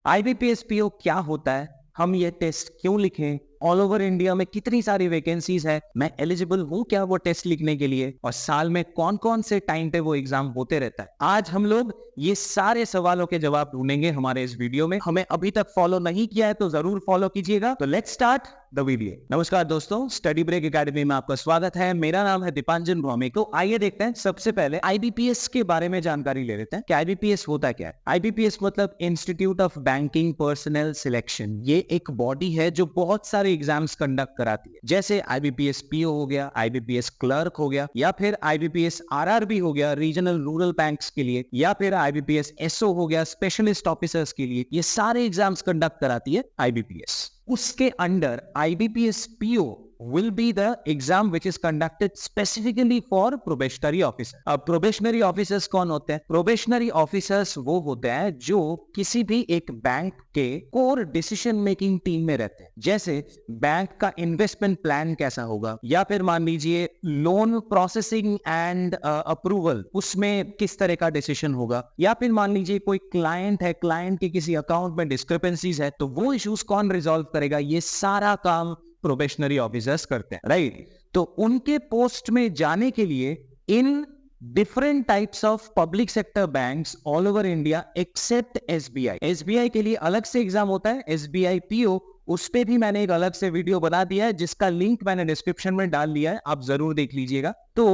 IBPS PO क्या होता है, हम ये टेस्ट क्यों लिखें, ऑल ओवर इंडिया में कितनी सारी वैकेंसीज है, मैं एलिजिबल हूं क्या वो टेस्ट लिखने के लिए, और साल में कौन कौन से टाइम पे वो एग्जाम होते रहता है। आज हम लोग ये सारे सवालों के जवाब ढूंढेंगे हमारे इस वीडियो में। हमें अभी तक फॉलो नहीं किया है तो जरूर फॉलो कीजिएगा। तो लेट्स स्टार्ट द वीडियो। नमस्कार दोस्तों, स्टडी ब्रेक एकेडमी में आपका स्वागत है। मेरा नाम है दीपांजन भौमिक। तो आइए देखते हैं, सबसे पहले आईबीपीएस के बारे में जानकारी ले लेते हैं कि आईबीपीएस होता क्या है। आईबीपीएस मतलब institute of banking personal selection. ये एक बॉडी है जो बहुत सारे एग्जाम्स कंडक्ट कराती है, जैसे आईबीपीएस पीओ हो गया, आईबीपीएस क्लर्क हो गया, या फिर आईबीपीएस आरआरबी हो गया रीजनल रूरल बैंक्स के लिए, या फिर आईबीपीएस एसओ हो गया स्पेशलिस्ट ऑफिसर्स के लिए। ये सारे एग्जाम्स कंडक्ट कराती है आईबीपीएस। उसके under IBPS PO will be the exam which is conducted specifically for probationary officer। अब probationary officers कौन होते हैं? probationary officers वो होते हैं जो किसी भी एक बैंक के कोर डिसीजन मेकिंग टीम में रहते हैं। जैसे बैंक का इन्वेस्टमेंट प्लान कैसा होगा, या फिर मान लीजिए लोन प्रोसेसिंग एंड अप्रूवल, उसमें किस तरह का डिसीजन होगा, या फिर मान लीजिए कोई क्लाइंट है, क्लाइंट के किसी अकाउंट में डिस्क्रिपेंसीज है, तो वो इश्यूज कौन रिजॉल्व करेगा, ये सारा काम प्रोबेशनरी ऑफिसर्स करते हैं, राइट। तो उनके पोस्ट में जाने के लिए in different types of public sector banks all over India accept SBI. SBI के लिए अलग से एग्जाम होता है, एसबीआई पीओ, उस पे भी मैंने एक अलग से वीडियो बना दिया है जिसका लिंक मैंने डिस्क्रिप्शन में डाल दिया है, आप जरूर देख लीजिएगा। तो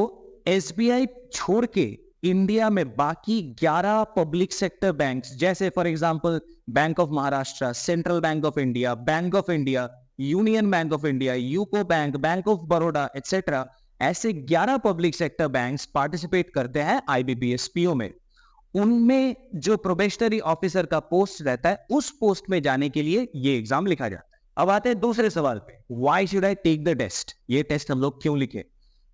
एसबीआई छोड़ के इंडिया में बाकी 11 पब्लिक सेक्टर बैंक्स, जैसे for example bank of Maharashtra, central bank of India, bank of India, union bank of India, UCO bank, bank of Baroda etcetera, ऐसे 11 पब्लिक सेक्टर बैंक्स पार्टिसिपेट करते हैं आईबीपीएस पीओ में। उनमें जो प्रोबेशनरी ऑफिसर का post रहता है, उस पोस्ट में जाने के लिए ये एग्जाम लिखा जाता है। अब आते हैं दूसरे सवाल पे, why should I take the test, ये टेस्ट हम लोग क्यों लिखे।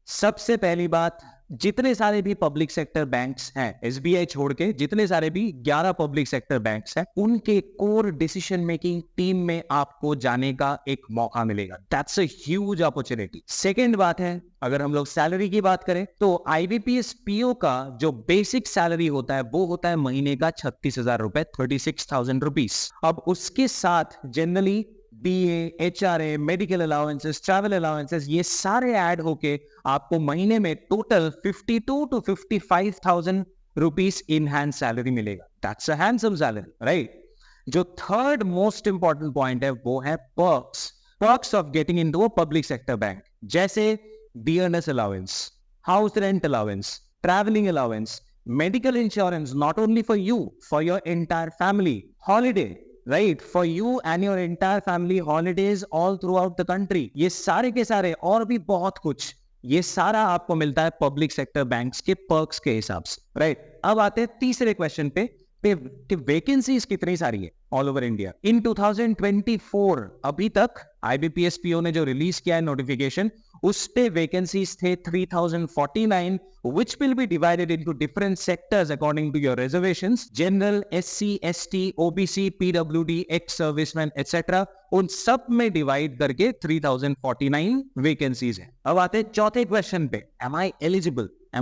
सबसे पहली बात, जितने सारे भी पब्लिक सेक्टर बैंक्स हैं, एसबीआई छोड़ के जितने सारे भी 11 पब्लिक सेक्टर बैंक्स हैं, उनके कोर डिसीजन मेकिंग टीम में आपको जाने का एक मौका मिलेगा। That's a huge opportunity. Second बात है, अगर हम लोग सैलरी की बात करें तो आईबीपीएस पीओ का जो बेसिक सैलरी होता है वो होता है महीने का 36,000 रुपए, 36,000 रुपीज। अब उसके साथ generally BA, HRA, medical allowances, travel allowances, ये सारे ऐड होके आपको महीने में total 52 to 55,000 rupees in hand salary मिलेगा। That's a handsome salary, right. जो थर्ड मोस्ट इंपॉर्टेंट पॉइंट है वो है perks of getting into a public sector bank, जैसे dearness allowance, house rent allowance, travelling allowance, medical insurance, not only for you, for your entire family, holiday, right, for you and your entire family, holidays all through out the country, ये सारे के सारे और भी बहुत कुछ, ये सारा आपको मिलता है पब्लिक सेक्टर बैंक्स के पर्क्स के हिसाब से, राइट। अब आते हैं तीसरे क्वेश्चन पे वैकेंसीज कितनी सारी है ऑल ओवर इंडिया। इन 2024 अभी तक आईबीपीएस पीओ ने जो रिलीज किया है नोटिफिकेशन, उस पे वैकेंसीज थे 3049, which will be divided into different sectors according to your reservations, general, SC, ST, OBC, PWD, ex-servicemen, etc. उन सब में डिवाइड करके 3049 वैकेंसीज है। अब आते हैं चौथे क्वेश्चन पे, am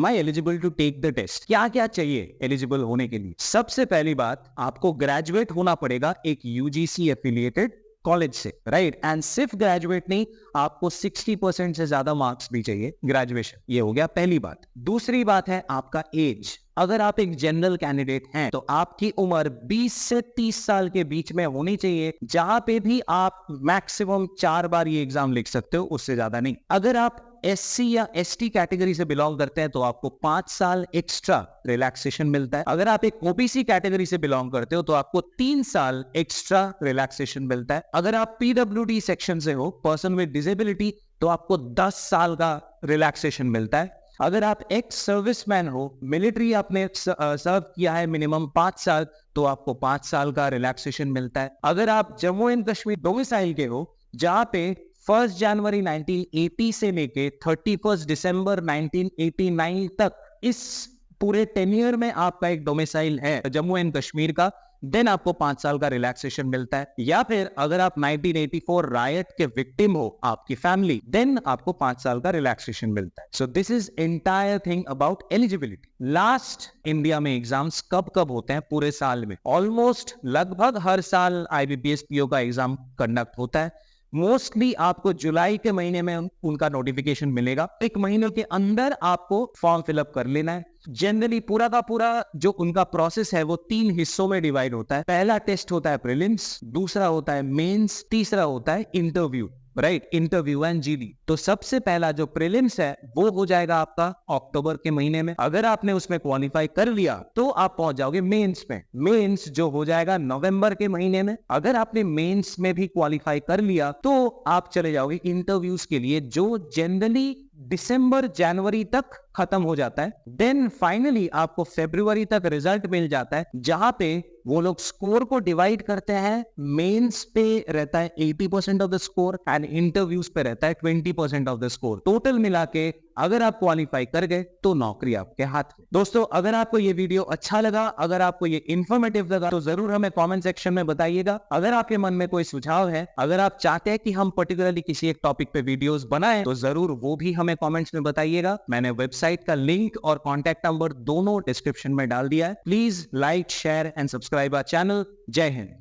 I eligible to take the test? क्या क्या चाहिए एलिजिबल होने के लिए? सबसे पहली बात, आपको ग्रेजुएट होना पड़ेगा एक यूजीसी एफिलिएटेड कॉलेज से, राइट। एंड सिर्फ ग्रेजुएट नहीं, आपको 60% से ज्यादा मार्क्स भी चाहिए ग्रेजुएशन। ये हो गया पहली बात। दूसरी बात है आपका एज। अगर आप एक जनरल कैंडिडेट हैं तो आपकी उम्र 20 से 30 साल के बीच में होनी चाहिए, जहां पे भी आप मैक्सिमम 4 बार ये एग्जाम लिख सकते हो, उससे ज्यादा नहीं। अगर आप एससी या एसटी कैटेगरी से बिलोंग करते हैं तो आपको 5 साल एक्स्ट्रा रिलैक्सेशन मिलता है। अगर आप एक ओबीसी कैटेगरी से बिलोंग करते हो तो आपको 3 साल एक्स्ट्रा रिलैक्सेशन मिलता है। अगर आप पीडब्ल्यूडी सेक्शन से हो, पर्सन विद डिसेबिलिटी, तो आपको 10 साल का रिलैक्सेशन मिलता है। अगर आप एक्स सर्विसमैन हो, मिलिट्री आपने सर्व किया है मिनिमम 5 साल, तो आपको 5 साल का रिलैक्सेशन मिलता है। अगर आप जम्मू एंड कश्मीर डोमिसाइल के हो, जहां पे 1 जनवरी 1980 से लेके 31 दिसंबर 1989 तक, इस पूरे टेन्योर में आपका एक डोमिसाइल है जम्मू एंड कश्मीर का, देन आपको 5 साल का रिलैक्सेशन मिलता है। या फिर अगर आप 1984 रायट के विक्टिम हो, आपकी फैमिली, देन आपको 5 साल का रिलैक्सेशन मिलता है। So this is entire thing about eligibility. Last India में एग्जाम्स कब कब होते हैं पूरे साल में? ऑलमोस्ट लगभग हर साल आईबीपीएस पीओ का एग्जाम कंडक्ट होता है। मोस्टली आपको जुलाई के महीने में उनका नोटिफिकेशन मिलेगा। एक महीने के अंदर आपको फॉर्म फिलअप कर लेना है। जनरली पूरा का पूरा जो उनका प्रोसेस है वो 3 हिस्सों में डिवाइड होता है। पहला टेस्ट होता है प्रीलिम्स, दूसरा होता है मेंस, तीसरा होता है interview, right, interview and GD. तो सबसे पहला जो प्रीलिम्स है वो हो जाएगा आपका अक्टूबर के महीने में। अगर आपने उसमें क्वालिफाई कर लिया तो आप पहुंच जाओगे मेंस में। मेंस जो हो जाएगा नवंबर के महीने में। अगर आपने मेंस में भी क्वालिफाई कर लिया तो आप चले जाओगे इंटरव्यूज के लिए, जो जनरली दिसंबर जनवरी तक खत्म हो जाता है। देन फाइनली आपको फरवरी तक रिजल्ट मिल जाता है, जहां पे वो लोग स्कोर को डिवाइड करते हैं। मेंस पे रहता है 80% of the score and interviews पे रहता है 20% ऑफ द स्कोर। टोटल मिला के अगर आप क्वालिफाई कर गए तो नौकरी आपके हाथ में। दोस्तों, अगर आपको ये वीडियो अच्छा लगा, अगर आपको ये इंफॉर्मेटिव लगा, तो जरूर हमें कमेंट सेक्शन में बताइएगा। अगर आपके मन में कोई सुझाव है, अगर आप चाहते हैं कि हम पर्टिकुलरली किसी एक टॉपिक पे वीडियोस बनाएं, तो जरूर वो भी हमें कमेंट्स में बताइएगा। मैंने वेबसाइट का लिंक और कॉन्टैक्ट नंबर दोनों डिस्क्रिप्शन में डाल दिया है। Please like, share and subscribe our channel. जय हिंद।